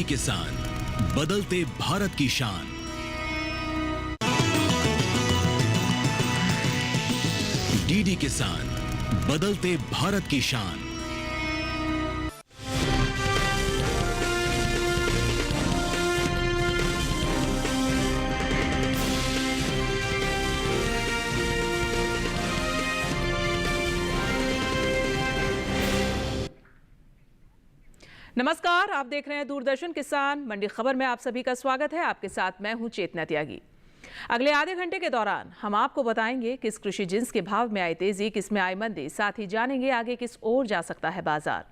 DD किसान, बदलते भारत की शान। डीडी किसान, बदलते भारत की शान। नमस्कार, आप देख रहे हैं दूरदर्शन किसान मंडी खबर में आप सभी का स्वागत है। आपके साथ मैं हूं चेतना त्यागी। अगले आधे घंटे के दौरान हम आपको बताएंगे किस कृषि जिन्स के भाव में आई तेजी, किस में आई मंदी, साथ ही जानेंगे आगे किस ओर जा सकता है बाजार।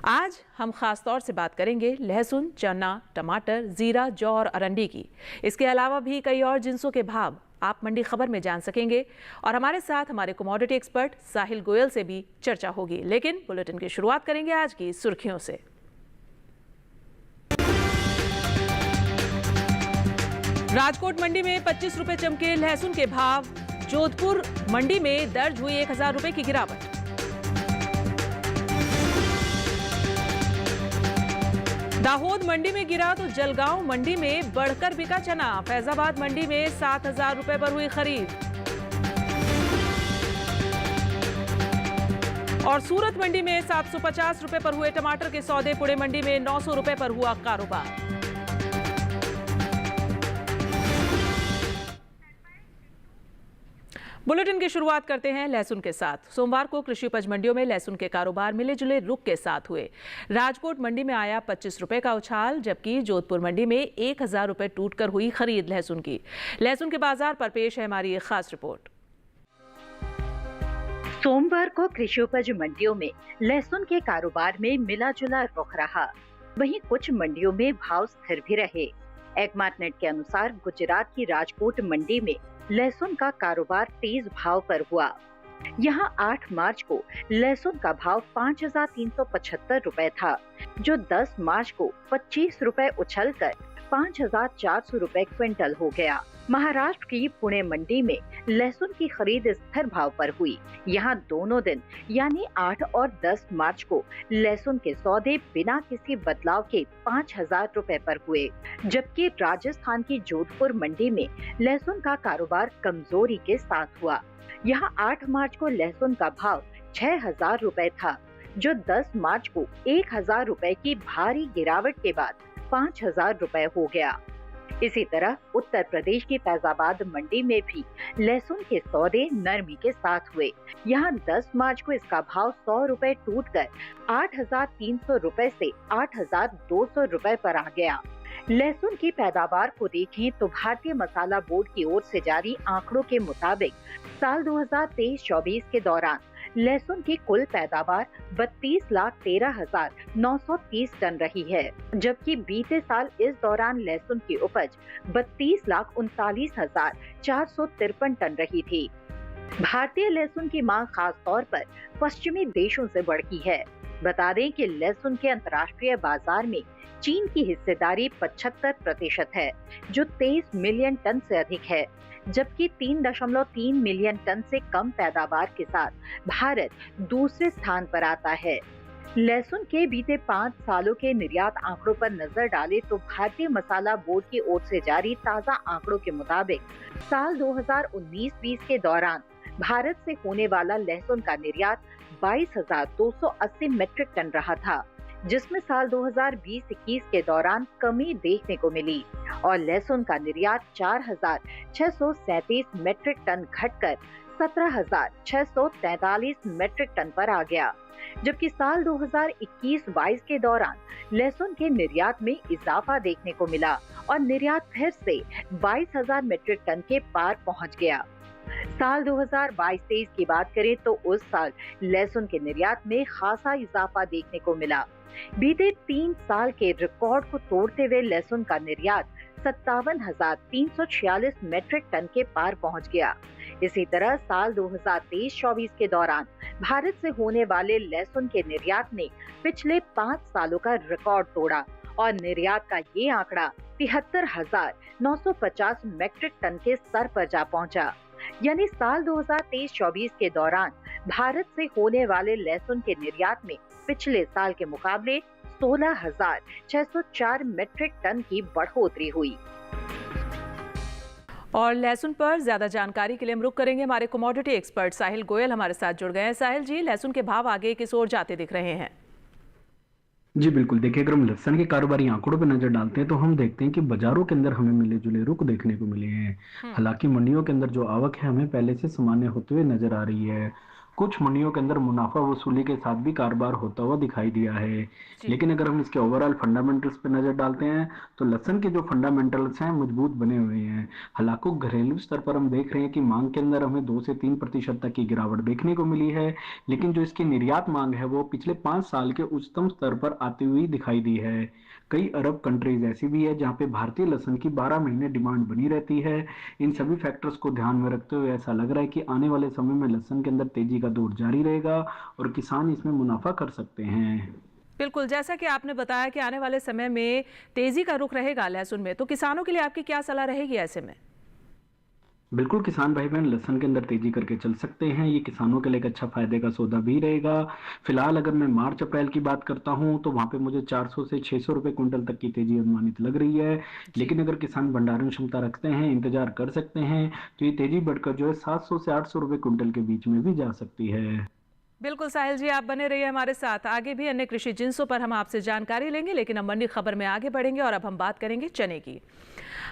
आज हम खास तौर से बात करेंगे लहसुन, चना, टमाटर, जीरा, जौ और अरंडी की। इसके अलावा भी कई और जिन्सों के भाव आप मंडी खबर में जान सकेंगे और हमारे साथ हमारे कमोडिटी एक्सपर्ट साहिल गोयल से भी चर्चा होगी। लेकिन बुलेटिन की शुरुआत करेंगे आज की सुर्खियों से। राजकोट मंडी में 25 रुपए चमके लहसुन के भाव। जोधपुर मंडी में दर्ज हुई 1000 रुपए की गिरावट। दाहोद मंडी में गिरा तो जलगांव मंडी में बढ़कर बिका चना। फैजाबाद मंडी में 7000 रुपए पर हुई खरीद। और सूरत मंडी में 750 रुपए पर हुए टमाटर के सौदे। पुणे मंडी में 900 रुपए पर हुआ कारोबार। बुलेटिन की शुरुआत करते हैं लहसुन के साथ। सोमवार को कृषि उपज मंडियों में लहसुन के कारोबार मिले जुले रुख के साथ हुए। राजकोट मंडी में आया 25 रुपए का उछाल, जबकि जोधपुर मंडी में 1000 रुपए टूटकर हुई खरीद लहसुन की। लहसुन के बाजार पर पेश है हमारी एक खास रिपोर्ट। सोमवार को कृषि उपज मंडियों में लहसुन के कारोबार में मिला जुला रुख रहा। वहीं कुछ मंडियों में भाव स्थिर भी रहे। एगमार्ट नेट के अनुसार गुजरात की राजकोट मंडी में लहसुन का कारोबार तेज भाव पर हुआ। यहां 8 मार्च को लहसुन का भाव 5375 रुपए था, जो 10 मार्च को 25 रुपए उछलकर 5400 रुपए क्विंटल हो गया। महाराष्ट्र की पुणे मंडी में लहसुन की खरीद स्थिर भाव पर हुई। यहां दोनों दिन यानी 8 और 10 मार्च को लहसुन के सौदे बिना किसी बदलाव के 5000 रुपए पर हुए, जबकि राजस्थान की जोधपुर मंडी में लहसुन का कारोबार कमजोरी के साथ हुआ। यहां 8 मार्च को लहसुन का भाव 6000 रुपए था, जो 10 मार्च को 1000 रुपए की भारी गिरावट के बाद 5000 रुपए हो गया। इसी तरह उत्तर प्रदेश की फैजाबाद मंडी में भी लहसुन के सौदे नरमी के साथ हुए। यहां 10 मार्च को इसका भाव 100 रुपए टूटकर 8300 रुपए से 8200 रुपए पर आ गया। लहसुन की पैदावार को देखें तो भारतीय मसाला बोर्ड की ओर से जारी आंकड़ों के मुताबिक साल 2023-24 के दौरान लहसुन की कुल पैदावार 32,13,930 टन रही है, जबकि बीते साल इस दौरान लहसुन की उपज 32,39,453 टन रही थी। भारतीय लहसुन की मांग खास तौर पर पश्चिमी देशों से बढ़ी है। बता दें कि लहसुन के अंतर्राष्ट्रीय बाजार में चीन की हिस्सेदारी 75% है, जो 23 मिलियन टन से अधिक है, जबकि 3.3 मिलियन टन से कम पैदावार के साथ भारत दूसरे स्थान पर आता है। लहसुन के बीते 5 सालों के निर्यात आंकड़ों पर नजर डालें तो भारतीय मसाला बोर्ड की ओर से जारी ताजा आंकड़ों के मुताबिक साल 2019-20 के दौरान भारत से होने वाला लहसुन का निर्यात 22,280 मीट्रिक टन रहा था, जिसमें साल 2020-21 के दौरान कमी देखने को मिली और लहसुन का निर्यात 4,637 मीट्रिक टन घटकर 17,643 मीट्रिक टन पर आ गया, जबकि साल 2021-22 के दौरान लहसुन के निर्यात में इजाफा देखने को मिला और निर्यात फिर से 22,000 मीट्रिक टन के पार पहुंच गया। साल 2022-23 की बात करें तो उस साल लहसुन के निर्यात में खासा इजाफा देखने को मिला। बीते 3 साल के रिकॉर्ड को तोड़ते हुए लहसुन का निर्यात 57,346 मीट्रिक टन के पार पहुंच गया। इसी तरह साल 2023-24 के दौरान भारत से होने वाले लहसुन के निर्यात ने पिछले 5 सालों का रिकॉर्ड तोड़ा और निर्यात का ये आंकड़ा 73,950 मीट्रिक टन के स्तर पर जा पहुंचा। यानी साल 2023-24 के दौरान भारत से होने वाले लहसुन के निर्यात में पिछले साल के मुकाबले 16,604 मीट्रिक टन की बढ़ोतरी हुई। और लहसुन पर ज्यादा जानकारी के लिए हम रुक करेंगे। हमारे कमोडिटी एक्सपर्ट साहिल गोयल हमारे साथ जुड़ गए हैं। साहिल जी, लहसुन के भाव आगे किस ओर जाते दिख रहे हैं? जी बिल्कुल, देखिए अगर हम लहसुन के कारोबारी आंकड़ों पर नजर डालते हैं तो हम देखते हैं कि बाजारों के अंदर हमें मिले जुले रुख देखने को मिले हैं। हालांकि मंडियों के अंदर जो आवक है हमें पहले से सामान्य होते हुए नजर आ रही है। कुछ मंडियों के अंदर मुनाफा वसूली के साथ भी कारोबार होता हुआ दिखाई दिया है। लेकिन अगर हम इसके ओवरऑल फंडामेंटल्स पे नजर डालते हैं तो लहसुन के जो फंडामेंटल्स हैं मजबूत बने हुए हैं। हालांकि घरेलू स्तर पर हम देख रहे हैं कि मांग के अंदर हमें 2 से 3% तक की गिरावट देखने को मिली है, लेकिन जो इसकी निर्यात मांग है वो पिछले 5 साल के उच्चतम स्तर पर आती हुई दिखाई दी है। कई अरब कंट्रीज ऐसी भी है जहां पे भारतीय लहसुन की 12 महीने डिमांड बनी रहती है। इन सभी फैक्टर्स को ध्यान में रखते हुए ऐसा लग रहा है कि आने वाले समय में लहसुन के अंदर तेजी का दौर जारी रहेगा और किसान इसमें मुनाफा कर सकते हैं। बिल्कुल, जैसा कि आपने बताया कि आने वाले समय में तेजी का रुख रहेगा लहसुन में, तो किसानों के लिए आपकी क्या सलाह रहेगी ऐसे में? बिल्कुल, किसान भाई बहन लहसुन के अंदर तेजी करके चल सकते हैं। ये किसानों के लिए एक अच्छा फायदे का सौदा भी रहेगा। फिलहाल अगर मैं मार्च अप्रैल की बात करता हूं तो वहां पे मुझे 400 से 600 रुपए क्विंटल तक की तेजी अनुमानित लग रही है। लेकिन अगर किसान भंडारण क्षमता रखते हैं, इंतजार कर सकते हैं, तो ये तेजी बढ़कर जो है 700 से 800 रुपए क्विंटल के बीच में भी जा सकती है। बिल्कुल साहिल जी, आप बने रहिए हमारे साथ। आगे भी अन्य कृषि जिन्सों पर हम आपसे जानकारी लेंगे, लेकिन अब मंडी खबर में आगे बढ़ेंगे और अब हम बात करेंगे चने की।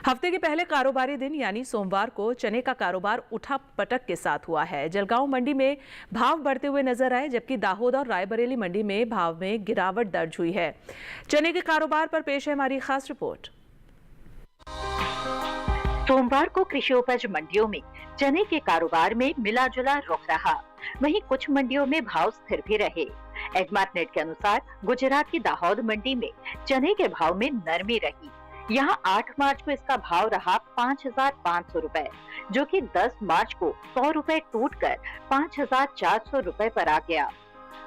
हफ्ते के पहले कारोबारी दिन यानी सोमवार को चने का कारोबार उठा पटक के साथ हुआ है। जलगांव मंडी में भाव बढ़ते हुए नजर आए, जबकि दाहोद और रायबरेली मंडी में भाव में गिरावट दर्ज हुई है। चने के कारोबार पर पेश है हमारी खास रिपोर्ट। सोमवार को कृषि उपज मंडियों में चने के कारोबार में मिला जुला रुख रहा। वहीं कुछ मंडियों में भाव स्थिर भी रहे। एग्मार्टनेट के अनुसार गुजरात की दाहोद मंडी में चने के भाव में नरमी रही। यहाँ 8 मार्च को इसका भाव रहा 5,500 रुपए, जो कि 10 मार्च को 100 रुपए टूटकर 5,400 रुपए पर आ गया।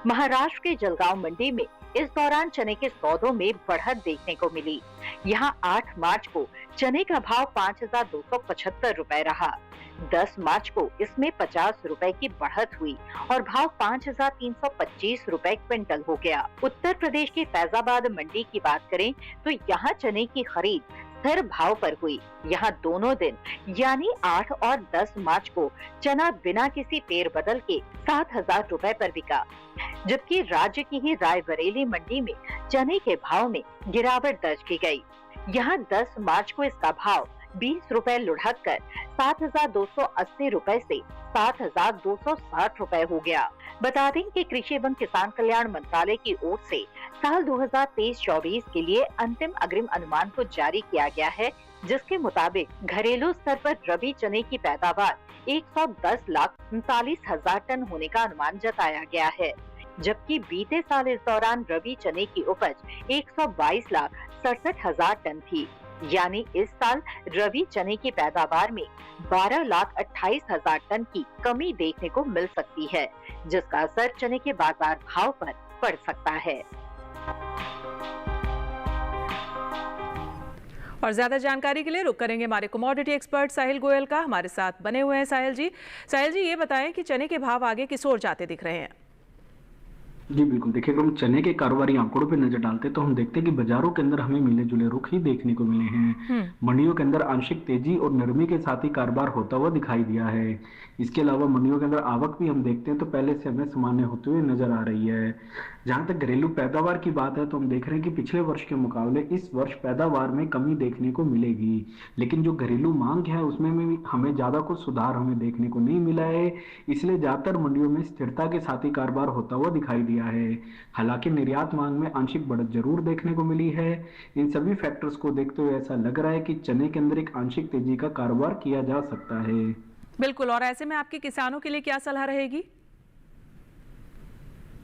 महाराष्ट्र के जलगांव मंडी में इस दौरान चने के सौदों में बढ़त देखने को मिली। यहाँ 8 मार्च को चने का भाव 5,275 रुपए रहा। 10 मार्च को इसमें 50 रुपए की बढ़त हुई और भाव 5,325 रुपए क्विंटल हो गया। उत्तर प्रदेश की फैजाबाद मंडी की बात करें तो यहाँ चने की खरीद स्थिर भाव पर हुई। यहाँ दोनों दिन यानी 8 और 10 मार्च को चना बिना किसी फेरबदल के 7,000 रुपए पर बिका, जबकि राज्य की ही रायबरेली मंडी में चने के भाव में गिरावट दर्ज की गई। यहाँ 10 मार्च को इसका भाव 20 रुपए लुढ़क कर 7,280 रुपए से 7,260 रुपए हो गया। बता दें कि कृषि एवं किसान कल्याण मंत्रालय की ओर से साल 2023-24 के लिए अंतिम अग्रिम अनुमान को जारी किया गया है, जिसके मुताबिक घरेलू स्तर पर रबी चने की पैदावार 110,39,000 टन होने का अनुमान जताया गया है, जबकि बीते साल इस दौरान रबी चने की उपज 122,67,000 टन थी। यानी इस साल रबी चने की पैदावार में 12,28,000 टन की कमी देखने को मिल सकती है, जिसका असर चने के बाजार भाव पर पड़ सकता है। और ज्यादा जानकारी के लिए रुक करेंगे हमारे कमोडिटी एक्सपर्ट साहिल गोयल का। हमारे साथ बने हुए हैं साहिल जी। ये बताएं कि चने के भाव आगे किस ओर जाते दिख रहे हैं? जी बिल्कुल, देखिए अगर हम चने के कारोबारी आंकड़ों पे नजर डालते हैं तो हम देखते हैं कि बाजारों के अंदर हमें मिले जुले रुख ही देखने को मिले हैं। मंडियों के अंदर आंशिक तेजी और नरमी के साथ ही कारोबार होता हुआ दिखाई दिया है। इसके अलावा मंडियों के अंदर आवक भी हम देखते हैं तो पहले से हमें सामान्य होते हुए नजर आ रही है। जहां तक घरेलू पैदावार की बात है तो हम देख रहे हैं कि पिछले वर्ष के मुकाबले इस वर्ष पैदावार में कमी देखने को मिलेगी, लेकिन जो घरेलू मांग है उसमें भी हमें ज्यादा कुछ सुधार हमें देखने को नहीं मिला है। इसलिए ज्यादातर मंडियों में स्थिरता के साथ ही कारोबार होता हुआ दिखाई दिया है। हालांकि निर्यात मांग में आंशिक बढ़त जरूर देखने को मिली है। इन सभी फैक्टर्स को देखते हुए ऐसा लग रहा है कि चने के अंदर एक आंशिक तेजी का कारोबार किया जा सकता है। बिल्कुल, और ऐसे में आपके किसानों के लिए क्या सलाह रहेगी?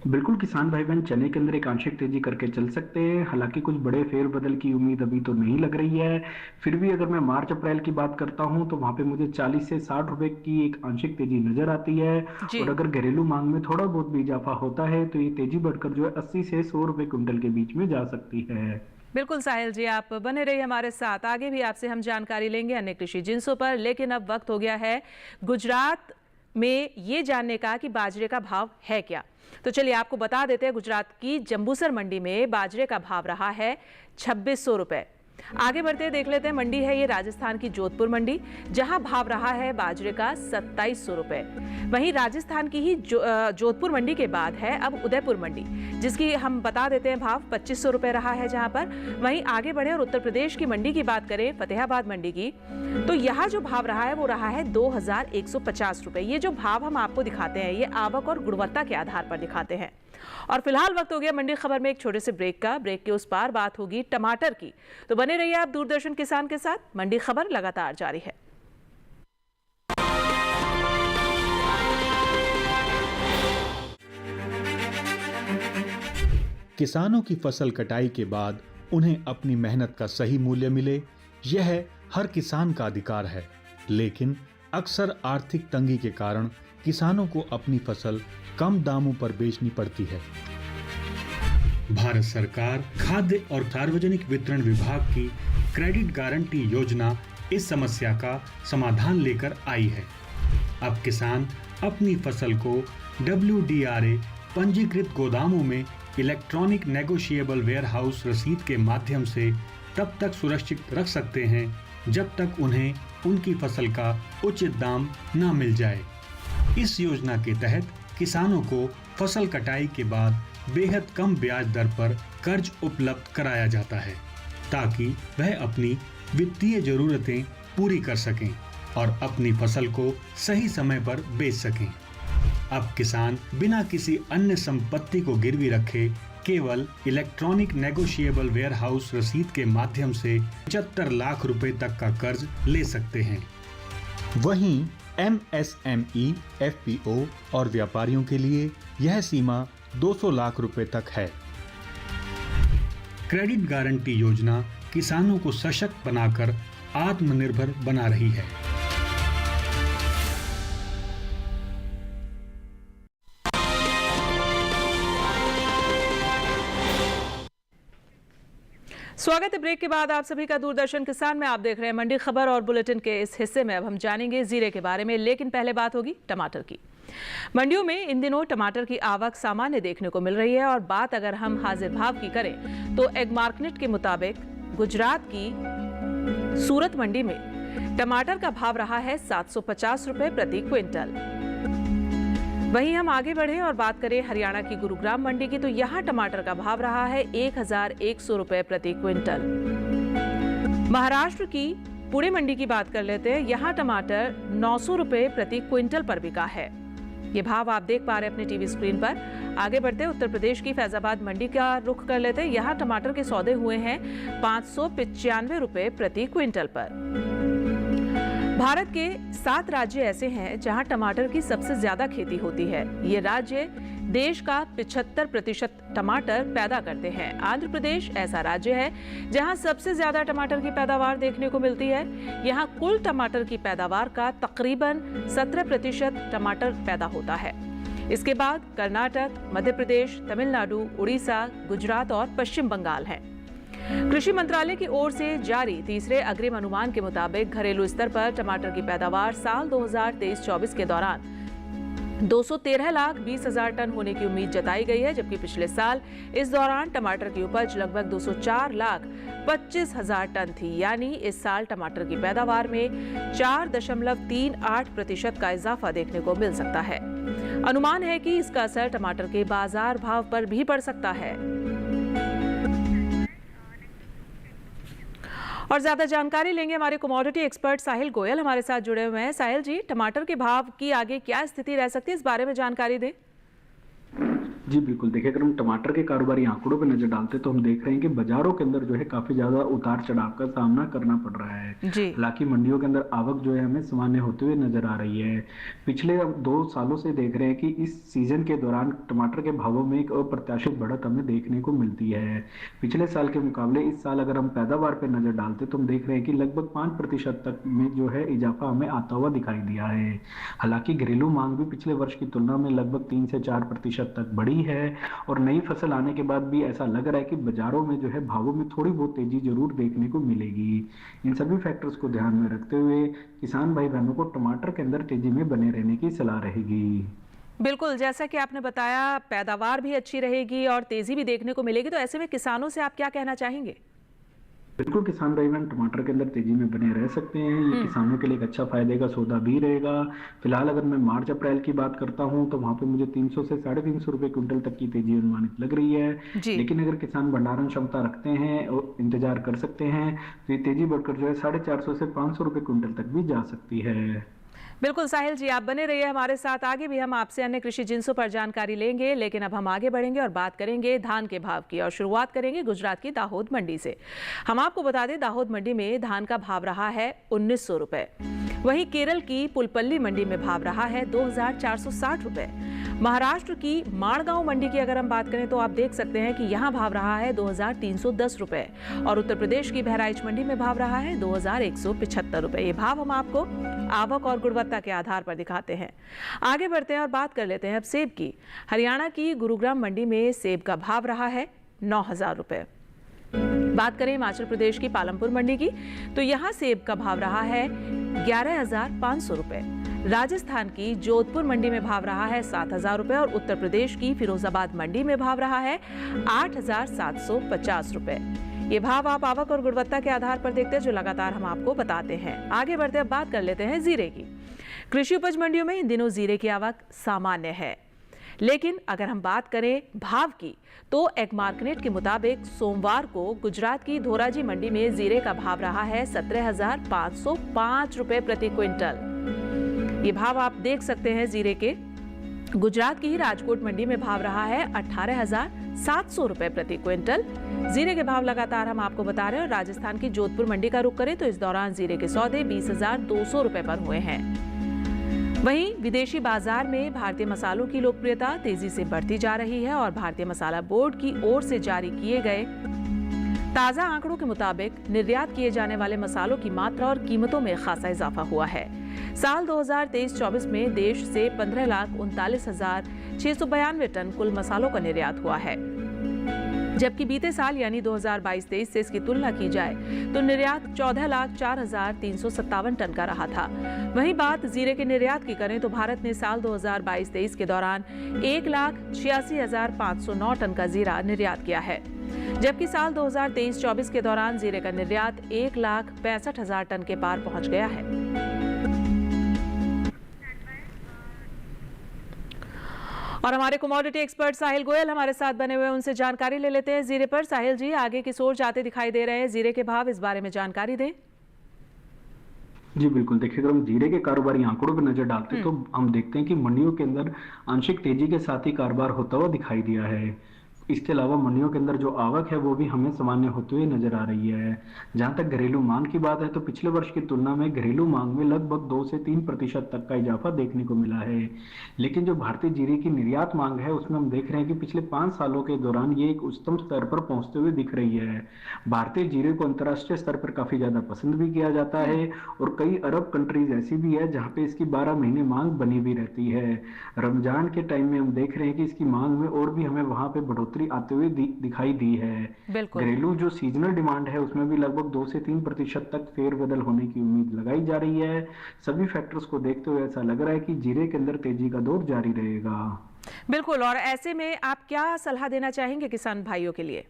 बिल्कुल, किसान भाई बहन चने के अंदर एक आंशिक तेजी करके चल सकते हैं। हालांकि कुछ बड़े फेरबदल की उम्मीद अभी तो नहीं लग रही है। फिर भी अगर मैं मार्च अप्रैल की बात करता हूं तो वहां पे मुझे 40 से 60 रुपए की एक आंशिक तेजी नजर आती है। और अगर घरेलू मांग में थोड़ा बहुत भी इजाफा होता है तो ये तेजी बढ़कर जो है 80 से 100 रुपए क्विंटल के बीच में जा सकती है। बिल्कुल साहिल जी, आप बने रहिए हमारे साथ। आगे भी आपसे हम जानकारी लेंगे अन्य कृषि जिन्सों पर, लेकिन अब वक्त हो गया है गुजरात में ये जानने का कि बाजरे का भाव है क्या। तो चलिए आपको बता देते हैं, गुजरात की जंबूसर मंडी में बाजरे का भाव रहा है 2600 रुपए। आगे बढ़ते देख लेते हैं, मंडी है ये राजस्थान की जोधपुर मंडी, जहां भाव रहा है बाजरे का 2700 रुपए। वहीं राजस्थान की ही जोधपुर मंडी के बाद है अब उदयपुर मंडी, जिसकी हम बता देते हैं भाव 2500 रुपए रहा है जहां पर। वहीं आगे बढ़े और उत्तर प्रदेश की मंडी की बात करें, फतेहाबाद मंडी की, तो यहाँ जो भाव रहा है वो रहा है 2150 रुपए। ये जो भाव हम आपको दिखाते हैं ये आवक और गुणवत्ता के आधार पर दिखाते हैं। और फिलहाल वक्त हो गया मंडी खबर में एक छोटे से ब्रेक का। ब्रेक के उस पार बात होगी टमाटर की, तो बने रहिए आप दूरदर्शन किसान के साथ। मंडी खबर लगातार जारी है। किसानों की फसल कटाई के बाद उन्हें अपनी मेहनत का सही मूल्य मिले, यह हर किसान का अधिकार है। लेकिन अक्सर आर्थिक तंगी के कारण किसानों को अपनी फसल कम दामों पर बेचनी पड़ती है। भारत सरकार खाद्य और सार्वजनिक वितरण विभाग की क्रेडिट गारंटी योजना इस समस्या का समाधान लेकर आई है। अब किसान अपनी फसल को WDRA पंजीकृत गोदामों में इलेक्ट्रॉनिक नेगोशिएबल वेयरहाउस रसीद के माध्यम से तब तक सुरक्षित रख सकते हैं जब तक उन्हें उनकी फसल का उचित दाम न मिल जाए। इस योजना के तहत किसानों को फसल कटाई के बाद बेहद कम ब्याज दर पर कर्ज उपलब्ध कराया जाता है, ताकि वह अपनी वित्तीय जरूरतें पूरी कर सकें और अपनी फसल को सही समय पर बेच सकें। अब किसान बिना किसी अन्य संपत्ति को गिरवी रखे केवल इलेक्ट्रॉनिक नेगोशिएबल वेयरहाउस रसीद के माध्यम से 75 लाख रुपए तक का कर्ज ले सकते हैं। वहीं MSME, FPO और व्यापारियों के लिए यह सीमा 200 लाख रुपए तक है। क्रेडिट गारंटी योजना किसानों को सशक्त बनाकर आत्मनिर्भर बना रही है। स्वागत है ब्रेक के बाद आप सभी का दूरदर्शन किसान में। आप देख रहे हैं मंडी खबर और बुलेटिन के इस हिस्से में अब हम जानेंगे जीरे के बारे में, लेकिन पहले बात होगी टमाटर की। मंडियों में इन दिनों टमाटर की आवक सामान्य देखने को मिल रही है और बात अगर हम हाजिर भाव की करें तो एग मार्केट के मुताबिक गुजरात की सूरत मंडी में टमाटर का भाव रहा है 750 रुपए प्रति क्विंटल। वहीं हम आगे बढ़े और बात करें हरियाणा की गुरुग्राम मंडी की, तो यहाँ टमाटर का भाव रहा है 1100 रुपए प्रति क्विंटल। महाराष्ट्र की पुणे मंडी की बात कर लेते हैं, यहाँ टमाटर 900 रुपए प्रति क्विंटल पर बिका है। ये भाव आप देख पा रहे हैं अपनी टीवी स्क्रीन पर। आगे बढ़ते उत्तर प्रदेश की फैजाबाद मंडी का रुख कर लेते हैं, यहाँ टमाटर के सौदे हुए हैं 595 रुपए प्रति क्विंटल पर। भारत के 7 राज्य ऐसे हैं जहां टमाटर की सबसे ज्यादा खेती होती है। ये राज्य देश का 75% टमाटर पैदा करते हैं। आंध्र प्रदेश ऐसा राज्य है जहां सबसे ज्यादा टमाटर की पैदावार देखने को मिलती है। यहां कुल टमाटर की पैदावार का तकरीबन 17% टमाटर पैदा होता है। इसके बाद कर्नाटक, मध्य प्रदेश, तमिलनाडु, उड़ीसा, गुजरात और पश्चिम बंगाल है। कृषि मंत्रालय की ओर से जारी तीसरे अग्रिम अनुमान के मुताबिक घरेलू स्तर पर टमाटर की पैदावार साल 2023-24 के दौरान 213,20,000 टन होने की उम्मीद जताई गई है, जबकि पिछले साल इस दौरान टमाटर की उपज लगभग 204,25,000 टन थी। यानी इस साल टमाटर की पैदावार में 4.38% का इजाफा देखने को मिल सकता है। अनुमान है कि इसका असर टमाटर के बाजार भाव पर भी पड़ सकता है। और ज्यादा जानकारी लेंगे हमारे कमोडिटी एक्सपर्ट साहिल गोयल हमारे साथ जुड़े हुए हैं। साहिल जी, टमाटर के भाव की आगे क्या स्थिति रह सकती है, इस बारे में जानकारी दें। जी बिल्कुल, देखिए अगर हम टमाटर के कारोबारी आंकड़ों पर नजर डालते तो हम देख रहे हैं कि बाजारों के अंदर जो है काफी ज्यादा उतार चढ़ाव का सामना करना पड़ रहा है। हालांकि मंडियों के अंदर आवक जो है हमें सामान्य होते हुए नजर आ रही है। पिछले 2 सालों से देख रहे हैं कि इस सीजन के दौरान टमाटर के भावों में एक अप्रत्याशित बढ़त हमें देखने को मिलती है। पिछले साल के मुकाबले इस साल अगर हम पैदावार पर नजर डालते तो हम देख रहे हैं कि लगभग 5% तक में जो है इजाफा हमें आता हुआ दिखाई दिया है। हालांकि घरेलू मांग भी पिछले वर्ष की तुलना में लगभग 3 से 4% तक बढ़ी है और नई फसल आने के बाद भी ऐसा लग रहा है कि बाजारों में जो है भावों में थोड़ी बहुत तेजी जरूर देखने को मिलेगी। इन सभी फैक्टर्स को ध्यान में रखते हुए किसान भाई बहनों को टमाटर के अंदर तेजी में बने रहने की सलाह रहेगी। बिल्कुल, जैसा कि आपने बताया, पैदावार भी अच्छी रहेगी और तेजी भी देखने को मिलेगी, तो ऐसे में किसानों से आप क्या कहना चाहेंगे? बिल्कुल, किसान भाई बहन टमाटर के अंदर तेजी में बने रह सकते हैं। ये किसानों के लिए एक अच्छा फायदे का सौदा भी रहेगा। फिलहाल अगर मैं मार्च अप्रैल की बात करता हूं तो वहां पे मुझे 300 से 350 रुपए क्विंटल तक की तेजी अनुमानित लग रही है। लेकिन अगर किसान भंडारण क्षमता रखते हैं और इंतजार कर सकते हैं तो ये तेजी बढ़कर जो है 450 से 500 रुपए क्विंटल तक भी जा सकती है। बिल्कुल साहिल जी, आप बने रहिए हमारे साथ। आगे भी हम आपसे अन्य कृषि जिंसों पर जानकारी लेंगे, लेकिन अब हम आगे बढ़ेंगे और बात करेंगे धान के भाव की और शुरुआत करेंगे गुजरात की दाहोद मंडी से। हम आपको बता दें, दाहोद मंडी में धान का भाव रहा है 1900 रुपए। वहीं केरल की पुलपल्ली मंडी में भाव रहा है 2460 रुपए। महाराष्ट्र की माणगांव मंडी की अगर हम बात करें तो आप देख सकते हैं कि यहाँ भाव रहा है 2310 रुपए और उत्तर प्रदेश की बहराइच मंडी में भाव रहा है 2175 रुपए। ये भाव हम आपको आवक और गुणवत्ता के आधार पर दिखाते हैं। आगे बढ़ते हैं और बात कर लेते हैं अब सेब की। हरियाणा की गुरुग्राम मंडी में सेब का भाव रहा है 9000 रुपए। बात करें हिमाचल प्रदेश की पालमपुर मंडी की तो यहाँ सेब का भाव रहा है 11500 रुपए। राजस्थान की जोधपुर मंडी में भाव रहा है 7000 रुपए और उत्तर प्रदेश की फिरोजाबाद मंडी में भाव रहा है 8750 रुपए। ये भाव आप आवक और गुणवत्ता के आधार पर देखते हैं, जो लगातार हम आपको बताते हैं। आगे बढ़ते अब बात कर लेते हैं जीरे की। कृषि उपज मंडियों में इन दिनों जीरे की आवक सामान्य है, लेकिन अगर हम बात करें भाव की तो एग्मार्कनेट के मुताबिक सोमवार को गुजरात की धोराजी मंडी में जीरे का भाव रहा है 17,505 रुपए प्रति क्विंटल। ये भाव आप देख सकते हैं जीरे के। गुजरात की ही राजकोट मंडी में भाव रहा है 18,700 रुपए प्रति क्विंटल। जीरे के भाव लगातार हम आपको बता रहे हैं। और राजस्थान की जोधपुर मंडी का रुख करें तो इस दौरान जीरे के सौदे 20,200 रुपए पर हुए हैं। वहीं विदेशी बाजार में भारतीय मसालों की लोकप्रियता तेजी से बढ़ती जा रही है और भारतीय मसाला बोर्ड की ओर से जारी किए गए ताजा आंकड़ों के मुताबिक निर्यात किए जाने वाले मसालों की मात्रा और कीमतों में खासा इजाफा हुआ है। साल 2023-24 में देश से 15,39,692 टन कुल मसालों का निर्यात हुआ है, जबकि बीते साल यानी 2022-23 से इसकी तुलना की जाए तो निर्यात 14,04,357 टन का रहा था। वहीं बात जीरे के निर्यात की करें तो भारत ने साल 2022-23 के दौरान 1,86,509 टन का जीरा निर्यात किया है, जबकि साल 2023-24 के दौरान जीरे का निर्यात 1,65,000 टन के पार पहुंच गया है। और हमारे कमोडिटी एक्सपर्ट साहिल गोयल हमारे साथ बने हुए, उनसे जानकारी ले लेते हैं जीरे पर। साहिल जी, आगे की ओर जाते दिखाई दे रहे हैं जीरे के भाव, इस बारे में जानकारी दें। जी बिल्कुल, देखिए अगर हम जीरे के कारोबारी आंकड़ों पर नजर डालते हैं तो हम देखते हैं कि मंडियों के अंदर आंशिक तेजी के साथ ही कारोबार होता हुआ दिखाई दिया है। इसके अलावा मंडियों के अंदर जो आवक है वो भी हमें सामान्य होते हुए नजर आ रही है। जहां तक घरेलू मांग की बात है तो पिछले वर्ष की तुलना में घरेलू मांग में लगभग 2 से 3% तक का इजाफा देखने को मिला है। लेकिन जो भारतीय जीरे की निर्यात मांग है उसमें हम देख रहे हैं कि पिछले 5 सालों के दौरान ये एक उच्चतम स्तर पर पहुंचते हुए दिख रही है। भारतीय जीरे को अंतर्राष्ट्रीय स्तर पर काफी ज्यादा पसंद भी किया जाता है और कई अरब कंट्रीज ऐसी भी है जहाँ पे इसकी 12 महीने मांग बनी भी रहती है। रमजान के टाइम में हम देख रहे हैं कि इसकी मांग में और भी हमें वहां पे बढ़ोतरी आते हुए दिखाई दी है। घरेलू जो सीजनल डिमांड है उसमें भी लगभग 2 से 3% तक फेरबदल होने की उम्मीद लगाई जा रही है। सभी फैक्टर्स को देखते हुए ऐसा लग रहा है कि जीरे के अंदर तेजी का दौर जारी रहेगा। बिल्कुल, और ऐसे में आप क्या सलाह देना चाहेंगे किसान भाइयों के लिए?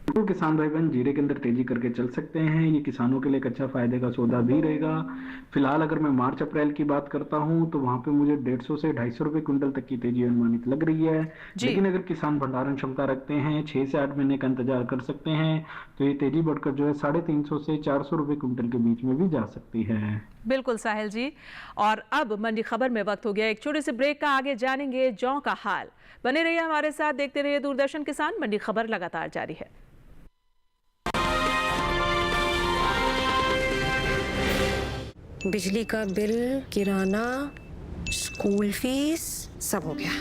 तो किसान भाई बहन जीरे के अंदर तेजी करके चल सकते हैं। ये किसानों के लिए एक अच्छा फायदे का सौदा भी रहेगा। फिलहाल अगर मैं मार्च अप्रैल की बात करता हूं तो वहां पे मुझे 150 से 250 रुपए क्विंटल तक की तेजी अनुमानित लग रही है। लेकिन अगर किसान भंडारण क्षमता रखते हैं 6 से 8 महीने का इंतजार कर सकते हैं तो ये तेजी बढ़कर जो है 350 से 400 रुपए क्विंटल के बीच में भी जा सकती है। बिल्कुल साहिल जी, और अब मंडी खबर में वक्त हो गया एक छोटे से ब्रेक का। आगे जानेंगे जौ का हाल। बने रहिए हमारे साथ, देखते रहिए दूरदर्शन किसान। मंडी खबर लगातार जारी है। बिजली का बिल, किराना, स्कूल फीस सब हो गया।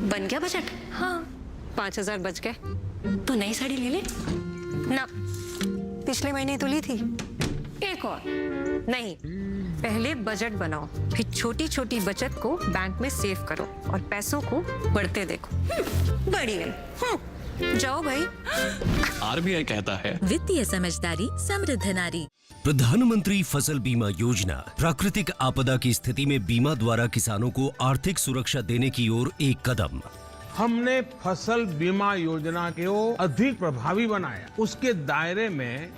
बन गया बजट? हाँ, 5,000 बच गए। तो नई साड़ी ले ले ना, पिछले महीने तो ली थी। एक और नहीं, पहले बजट बनाओ, फिर छोटी छोटी बचत को बैंक में सेव करो और पैसों को बढ़ते देखो। बढ़ी गई। जाओ भाई। आरबीआई कहता है वित्तीय समझदारी समृद्ध नारी। प्रधानमंत्री फसल बीमा योजना प्राकृतिक आपदा की स्थिति में बीमा द्वारा किसानों को आर्थिक सुरक्षा देने की ओर एक कदम। हमने फसल बीमा योजना को अधिक प्रभावी बनाया, उसके दायरे में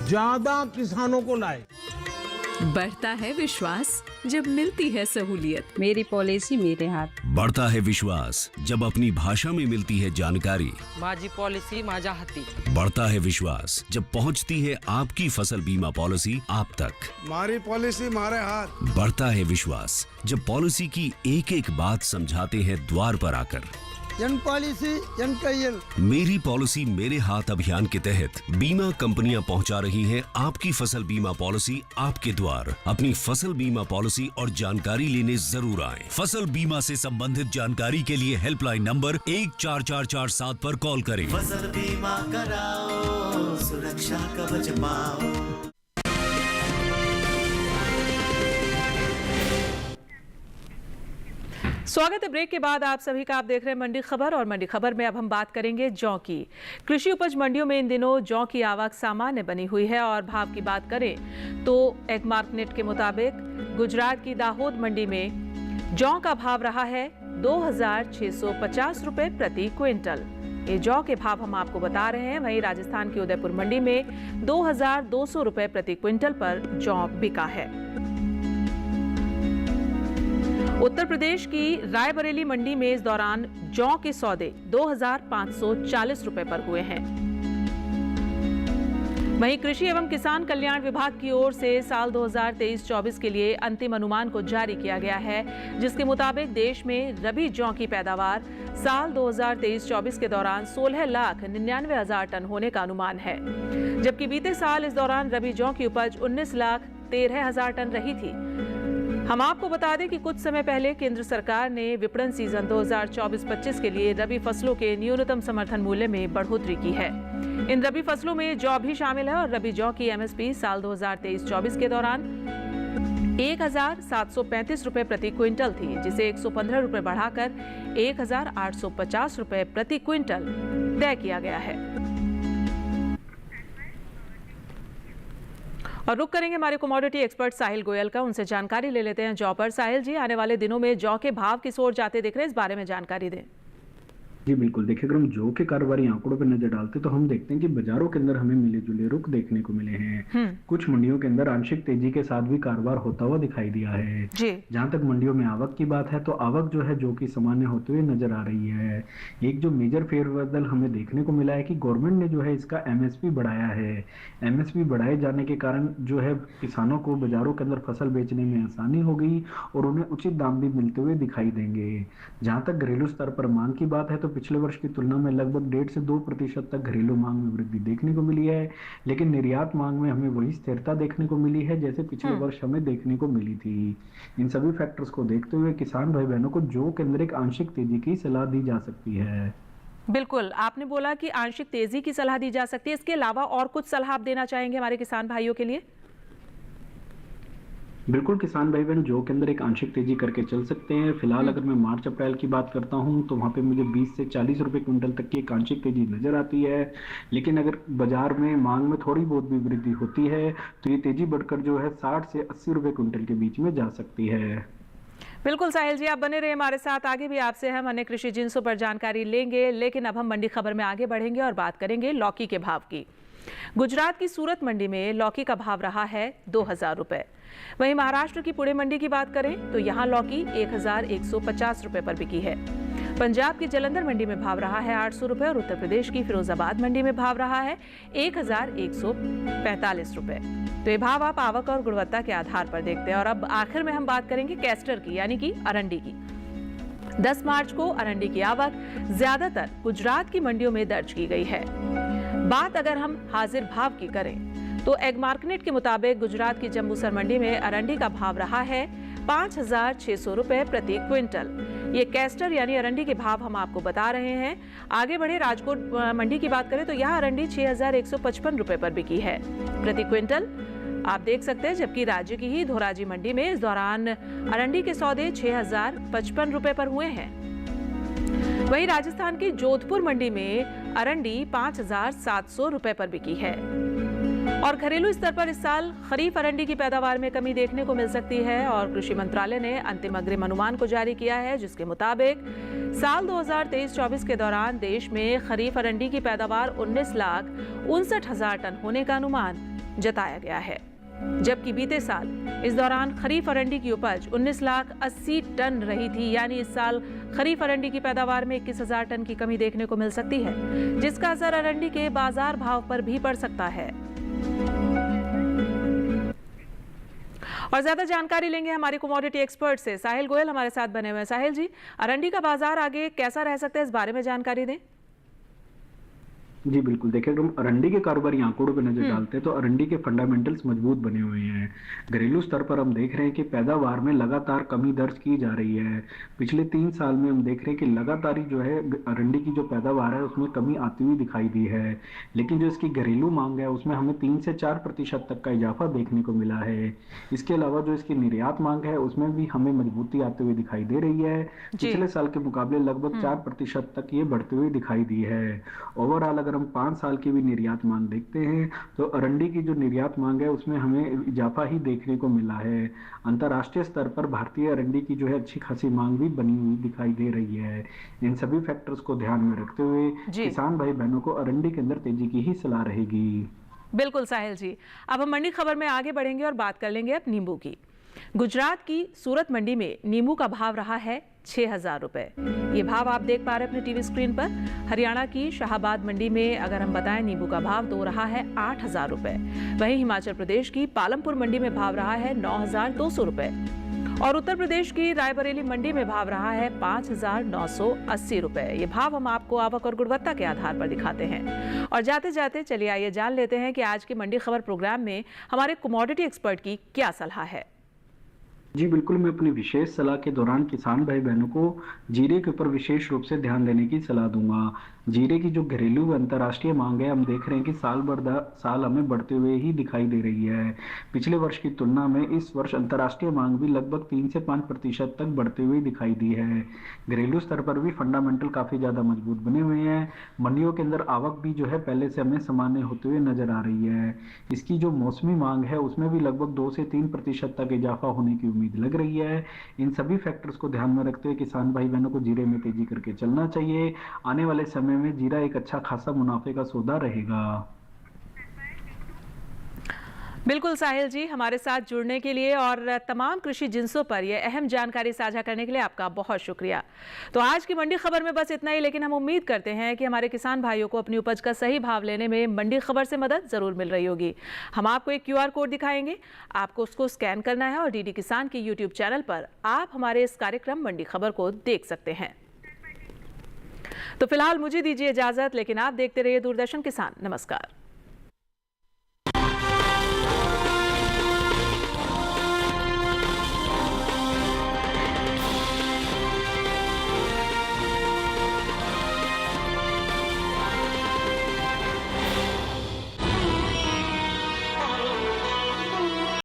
ज्यादा किसानों को लाए। बढ़ता है विश्वास जब मिलती है सहूलियत। मेरी पॉलिसी मेरे हाथ। बढ़ता है विश्वास जब अपनी भाषा में मिलती है जानकारी। माझी पॉलिसी माझ्या हाती। बढ़ता है विश्वास जब पहुंचती है आपकी फसल बीमा पॉलिसी आप तक। हमारी पॉलिसी हमारे हाथ। बढ़ता है विश्वास जब पॉलिसी की एक एक बात समझाते हैं द्वार पर आकर। जन पॉलिसी जन कयन। मेरी पॉलिसी मेरे हाथ अभियान के तहत बीमा कंपनियां पहुंचा रही हैं आपकी फसल बीमा पॉलिसी आपके द्वार। अपनी फसल बीमा पॉलिसी और जानकारी लेने जरूर आएं। फसल बीमा से संबंधित जानकारी के लिए हेल्पलाइन नंबर 14447 पर कॉल करें। फसल बीमा कराओ, सुरक्षा कवच पाओ। स्वागत है ब्रेक के बाद आप सभी का। आप देख रहे हैं मंडी खबर और मंडी खबर में अब हम बात करेंगे जौ की। कृषि उपज मंडियों में इन दिनों जौ की आवक सामान्य बनी हुई है और भाव की बात करें तो एग्मार्कनेट के मुताबिक गुजरात की दाहोद मंडी में जौ का भाव रहा है 2,650 रुपए प्रति क्विंटल। ये जौ के भाव हम आपको बता रहे हैं। वहीं राजस्थान की उदयपुर मंडी में 2,200 रुपए प्रति क्विंटल पर जौ बिका है। उत्तर प्रदेश की रायबरेली मंडी में इस दौरान जौ के सौदे 2,540 रुपए पर हुए हैं। वहीं कृषि एवं किसान कल्याण विभाग की ओर से साल 2023-24 के लिए अंतिम अनुमान को जारी किया गया है, जिसके मुताबिक देश में रबी जौ की पैदावार साल 2023-24 के दौरान 16,99,000 टन होने का अनुमान है, जबकि बीते साल इस दौरान रबी जौ की उपज 19,13,000 टन रही थी। हम आपको बता दें कि कुछ समय पहले केंद्र सरकार ने विपणन सीजन 2024-25 के लिए रबी फसलों के न्यूनतम समर्थन मूल्य में बढ़ोतरी की है। इन रबी फसलों में जौ भी शामिल है और रबी जौ की एमएसपी साल 2023-24 के दौरान 1,735 रुपए प्रति क्विंटल थी, जिसे 115 रुपए बढ़ाकर 1,850 रुपए प्रति क्विंटल तय किया गया है। और रुक करेंगे हमारे कमोडिटी एक्सपर्ट साहिल गोयल का। उनसे जानकारी ले लेते हैं जौ पर। साहिल जी, आने वाले दिनों में जौ के भाव किस ओर जाते दिख रहे हैं, इस बारे में जानकारी दें। जी बिल्कुल, देखिए अगर हम जौ के कारोबारी आंकड़ों पर नजर डालते तो हम देखते हैं कि बाजारों के अंदर हमें मिले जुले रुख देखने को मिले हैं। कुछ मंडियों के अंदर आंशिक तेजी के साथ भी कारोबार होता हुआ दिखाई दिया है। जहां तक मंडियों में आवक की बात है तो आवक जो है जौ की सामान्य होते हुए नजर आ रही है। एक जो मेजर फेरबदल हमें देखने को मिला है कि गवर्नमेंट ने जो है इसका एमएसपी बढ़ाया है। एमएसपी बढ़ाए जाने के कारण जो है किसानों को बाजारों के अंदर फसल बेचने में आसानी हो गई और उन्हें उचित दाम भी मिलते हुए दिखाई देंगे। जहां तक घरेलू स्तर पर मांग की बात है तो पिछले वर्ष की तुलना में लगभग 1.5 से 2% तक घरेलू मांग में वृद्धि देखने को मिली है, लेकिन निर्यात मांग में हमें वही स्थिरता देखने को मिली है जैसे पिछले वर्ष हमें देखने को मिली थी। इन सभी फैक्टर्स को देखते हुए किसान भाई बहनों को जौ के अंदर एक आंशिक तेजी की सलाह दी जा सकती है। बिल्कुल, आपने बोला कि आंशिक तेजी की सलाह दी जा सकती है, इसके अलावा और कुछ सलाह आप देना चाहेंगे हमारे किसान भाइयों के लिए? बिल्कुल, किसान भाई बहन जौ के अंदर एक आंशिक तेजी करके चल सकते हैं। फिलहाल अगर मैं मार्च अप्रैल की बात करता हूं तो वहां पे मुझे 20 से 40 रुपए क्विंटल तक की एक आंशिक तेजी नजर आती है, लेकिन अगर बाजार में मांग में थोड़ी बहुत भी वृद्धि होती है तो ये तेजी बढ़कर जो है 60 से 80 रुपए क्विंटल के बीच में जा सकती है। बिल्कुल साहिल जी, आप बने रहे हमारे साथ। आगे भी आपसे हम अन्य कृषि जिन्सों पर जानकारी लेंगे, लेकिन अब हम मंडी खबर में आगे बढ़ेंगे और बात करेंगे लौकी के भाव की। गुजरात की सूरत मंडी में लौकी का भाव रहा है 2,000 रुपए। वहीं महाराष्ट्र की पुणे मंडी की बात करें तो यहाँ लौकी 1,150 रुपए पर बिकी है। पंजाब की जलंधर मंडी में भाव रहा है 800 रुपए और उत्तर प्रदेश की फिरोजाबाद मंडी में भाव रहा है 1,145 रुपए। तो ये भाव आप आवक और गुणवत्ता के आधार पर देखते हैं। और अब आखिर में हम बात करेंगे कैस्टर की, यानी कि अरंडी की। 10 मार्च को अरंडी की आवक ज्यादातर गुजरात की मंडियों में दर्ज की गई है। बात अगर हम हाजिर भाव की करें तो एग्मार्कनेट के मुताबिक गुजरात की जम्बूसर मंडी में अरंडी का भाव रहा है 5,600 रुपए प्रति क्विंटल। ये कैस्टर यानी अरंडी के भाव हम आपको बता रहे हैं। आगे बढ़े राजकोट मंडी की बात करें तो यहाँ अरंडी 6,155 रुपए पर बिकी है प्रति क्विंटल। आप देख सकते हैं, जबकि राज्य की ही धोराजी मंडी में इस दौरान अरंडी के सौदे 6,055 रुपए पर हुए हैं। वहीं राजस्थान की जोधपुर मंडी में अरंडी 5,700 रुपए पर बिकी है। और घरेलू स्तर पर इस साल खरीफ अरंडी की पैदावार में कमी देखने को मिल सकती है और कृषि मंत्रालय ने अंतिम अग्रिम अनुमान को जारी किया है, जिसके मुताबिक साल 2023-24 के दौरान देश में खरीफ अरंडी की पैदावार 19,59,000 टन होने का अनुमान जताया गया है, जबकि बीते साल इस दौरान खरीफ अरंडी की उपज 19,80,000 टन रही थी। यानी इस साल खरीफ अरंडी की पैदावार में 21,000 टन की कमी देखने को मिल सकती है, जिसका असर अरंडी के बाजार भाव पर भी पड़ सकता है। और ज्यादा जानकारी लेंगे हमारे कमोडिटी एक्सपर्ट से। साहिल गोयल हमारे साथ बने हुए हैं। साहिल जी, अरंडी का बाजार आगे कैसा रह सकता है, इस बारे में जानकारी दें। जी बिल्कुल, देखिए अगर हम अरंडी के कारोबारी आंकड़ों पर नजर डालते हैं तो अरंडी के फंडामेंटल्स मजबूत बने हुए हैं। घरेलू स्तर पर हम देख रहे हैं कि पैदावार में लगातार कमी दर्ज की जा रही है। पिछले 3 साल में हम देख रहे हैं कि लगातार ही जो है अरंडी की जो पैदावार है उसमें कमी आती हुई दिखाई दी है, लेकिन जो इसकी घरेलू मांग है उसमें हमें 3 से 4% तक का इजाफा देखने को मिला है। इसके अलावा जो इसकी निर्यात मांग है उसमें भी हमें मजबूती आते हुए दिखाई दे रही है। पिछले साल के मुकाबले लगभग 4% तक ये बढ़ते हुए दिखाई दी है। ओवरऑल अगर हम 5 साल की भी निर्यात मांग देखते हैं तो अरंडी की जो निर्यात मांग है उसमें हमें इजाफा ही देखने को मिला है। अंतर्राष्ट्रीय स्तर पर भारतीय अरंडी की जो है अच्छी खासी मांग भी बनी हुई दिखाई दे रही है। इन सभी फैक्टर्स को ध्यान में रखते हुए किसान भाई बहनों को अरंडी के अंदर तेजी की ही सलाह रहेगी। बिल्कुल साहिल जी, अब हम मंडी खबर में आगे बढ़ेंगे और बात कर लेंगे अब नींबू की। गुजरात की सूरत मंडी में नींबू का भाव रहा है 6,000 रुपए। ये भाव आप देख पा रहे हैं अपने टीवी स्क्रीन पर। हरियाणा की शाहबाद मंडी में अगर हम बताएं, नींबू का भाव तो रहा है 8,000 रुपए। वहीं हिमाचल प्रदेश की पालमपुर मंडी में भाव रहा है 9,200 रुपए और उत्तर प्रदेश की रायबरेली मंडी में भाव रहा है 5,980 रुपए। ये भाव हम आपको आवक और गुणवत्ता के आधार पर दिखाते हैं। और जाते जाते चलिए आइए जान लेते हैं कि आज की मंडी खबर प्रोग्राम में हमारे कमोडिटी एक्सपर्ट की क्या सलाह है। जी बिल्कुल, मैं अपनी विशेष सलाह के दौरान किसान भाई बहनों को जीरे के ऊपर विशेष रूप से ध्यान देने की सलाह दूंगा। जीरे की जो घरेलू व अंतर्राष्ट्रीय मांग है हम देख रहे हैं कि साल हमें बढ़ते हुए ही दिखाई दे रही है। पिछले वर्ष की तुलना में इस वर्ष अंतर्राष्ट्रीय मांग भी लगभग 3 से 5% तक बढ़ते हुए दिखाई दी है। घरेलू स्तर पर भी फंडामेंटल काफ़ी ज़्यादा मजबूत बने हुए हैं। मंडियों के अंदर आवक भी जो है पहले से हमें सामान्य होते हुए नजर आ रही है। इसकी जो मौसमी मांग है उसमें भी लगभग 2 से 3% तक इजाफा होने की उम्मीद लग रही है। इन सभी फैक्टर्स को ध्यान में रखते हुए किसान भाई बहनों को जीरे में तेजी करके चलना चाहिए। आने वाले समय में जीरा एक अच्छा खासा मुनाफे का सौदा रहेगा। बिल्कुल साहिल जी, हमारे साथ जुड़ने के लिए और तमाम कृषि जिन्सों पर यह अहम जानकारी साझा करने के लिए आपका बहुत शुक्रिया। तो आज की मंडी खबर में बस इतना ही, लेकिन हम उम्मीद करते हैं कि हमारे किसान भाइयों को अपनी उपज का सही भाव लेने में मंडी खबर से मदद जरूर मिल रही होगी। हम आपको एक QR कोड दिखाएंगे, आपको उसको स्कैन करना है और DD किसान के YouTube चैनल पर आप हमारे इस कार्यक्रम मंडी खबर को देख सकते हैं। तो फिलहाल मुझे दीजिए इजाजत, लेकिन आप देखते रहिए दूरदर्शन किसान। नमस्कार।